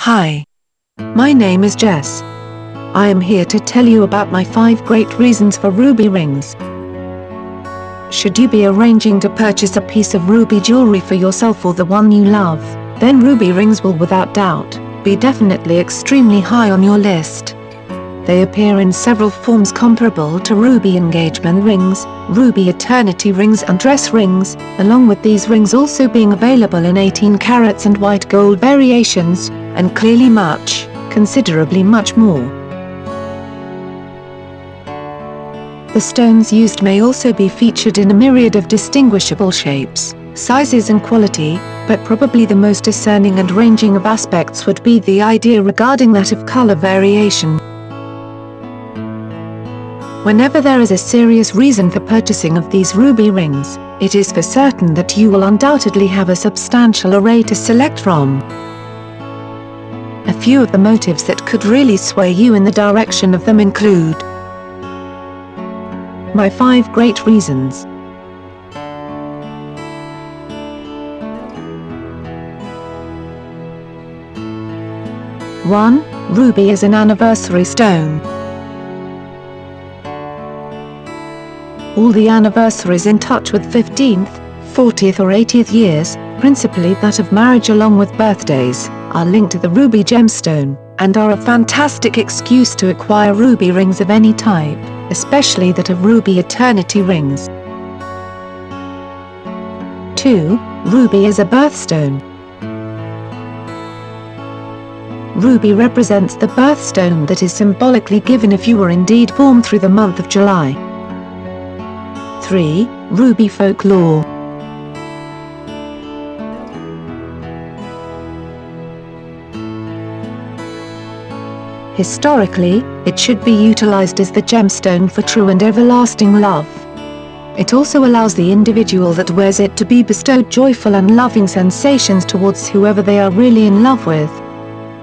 Hi. My name is Jess. I am here to tell you about my 5 great reasons for ruby rings. Should you be arranging to purchase a piece of ruby jewelry for yourself or the one you love, then ruby rings will without doubt be definitely extremely high on your list. They appear in several forms comparable to ruby engagement rings, ruby eternity rings and dress rings, along with these rings also being available in 18 carats and white gold variations, and clearly considerably much more. The stones used may also be featured in a myriad of distinguishable shapes, sizes and quality, but probably the most discerning and ranging of aspects would be the idea regarding that of color variation. Whenever there is a serious reason for purchasing of these ruby rings, it is for certain that you will undoubtedly have a substantial array to select from. A few of the motives that could really sway you in the direction of them include my 5 great reasons. One, ruby is an anniversary stone. All the anniversaries in touch with 15th, 40th or 80th years, principally that of marriage along with birthdays, are linked to the ruby gemstone, and are a fantastic excuse to acquire ruby rings of any type, especially that of ruby eternity rings. 2. Ruby is a birthstone. Ruby represents the birthstone that is symbolically given if you were indeed born through the month of July. 3. Ruby folklore. Historically, it should be utilized as the gemstone for true and everlasting love. It also allows the individual that wears it to be bestowed joyful and loving sensations towards whoever they are really in love with.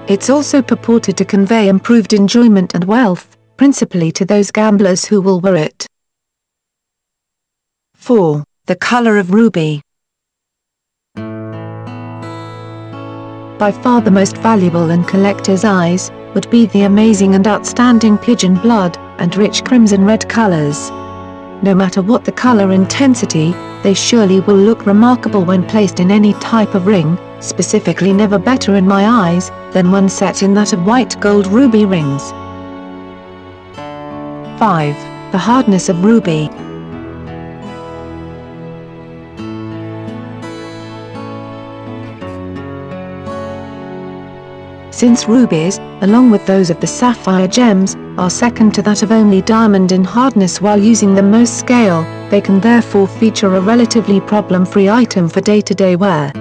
It's also purported to convey improved enjoyment and wealth, principally to those gamblers who will wear it. 4. The color of ruby. By far the most valuable in collectors' eyes would be the amazing and outstanding pigeon blood and rich crimson red colors. No matter what the color intensity, they surely will look remarkable when placed in any type of ring, specifically never better in my eyes than when set in that of white gold ruby rings. 5. The hardness of ruby. Since rubies, along with those of the sapphire gems, are second to that of only diamond in hardness while using the most scale, they can therefore feature a relatively problem-free item for day-to-day wear.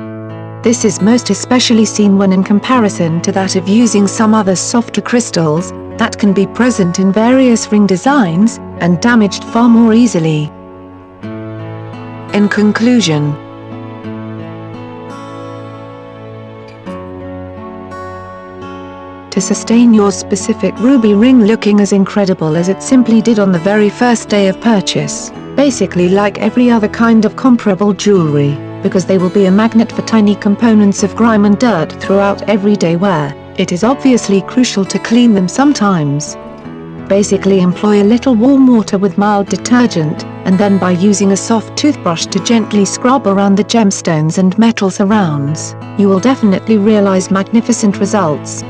This is most especially seen when in comparison to that of using some other softer crystals, that can be present in various ring designs, and damaged far more easily. In conclusion, to sustain your specific ruby ring looking as incredible as it simply did on the very first day of purchase, basically like every other kind of comparable jewelry, because they will be a magnet for tiny components of grime and dirt throughout everyday wear, it is obviously crucial to clean them sometimes. Basically employ a little warm water with mild detergent, and then by using a soft toothbrush to gently scrub around the gemstones and metal surrounds, you will definitely realize magnificent results.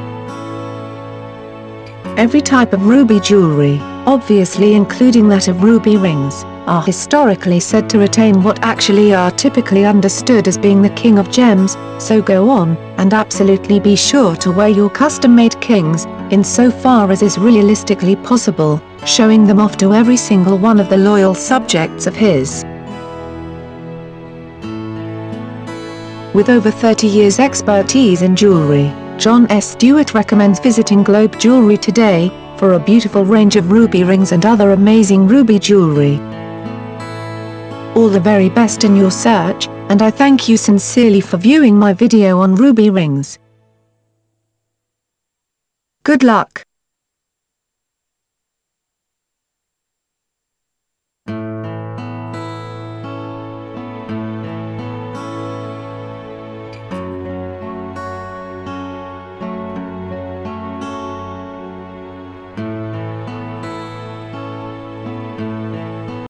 Every type of ruby jewelry, obviously including that of ruby rings, are historically said to retain what actually are typically understood as being the king of gems, so go on, and absolutely be sure to wear your custom-made kings, insofar as is realistically possible, showing them off to every single one of the loyal subjects of his. With over 30 years expertise in jewelry, John S. Stewart recommends visiting Globe Jewelry today, for a beautiful range of ruby rings and other amazing ruby jewelry. All the very best in your search, and I thank you sincerely for viewing my video on ruby rings. Good luck!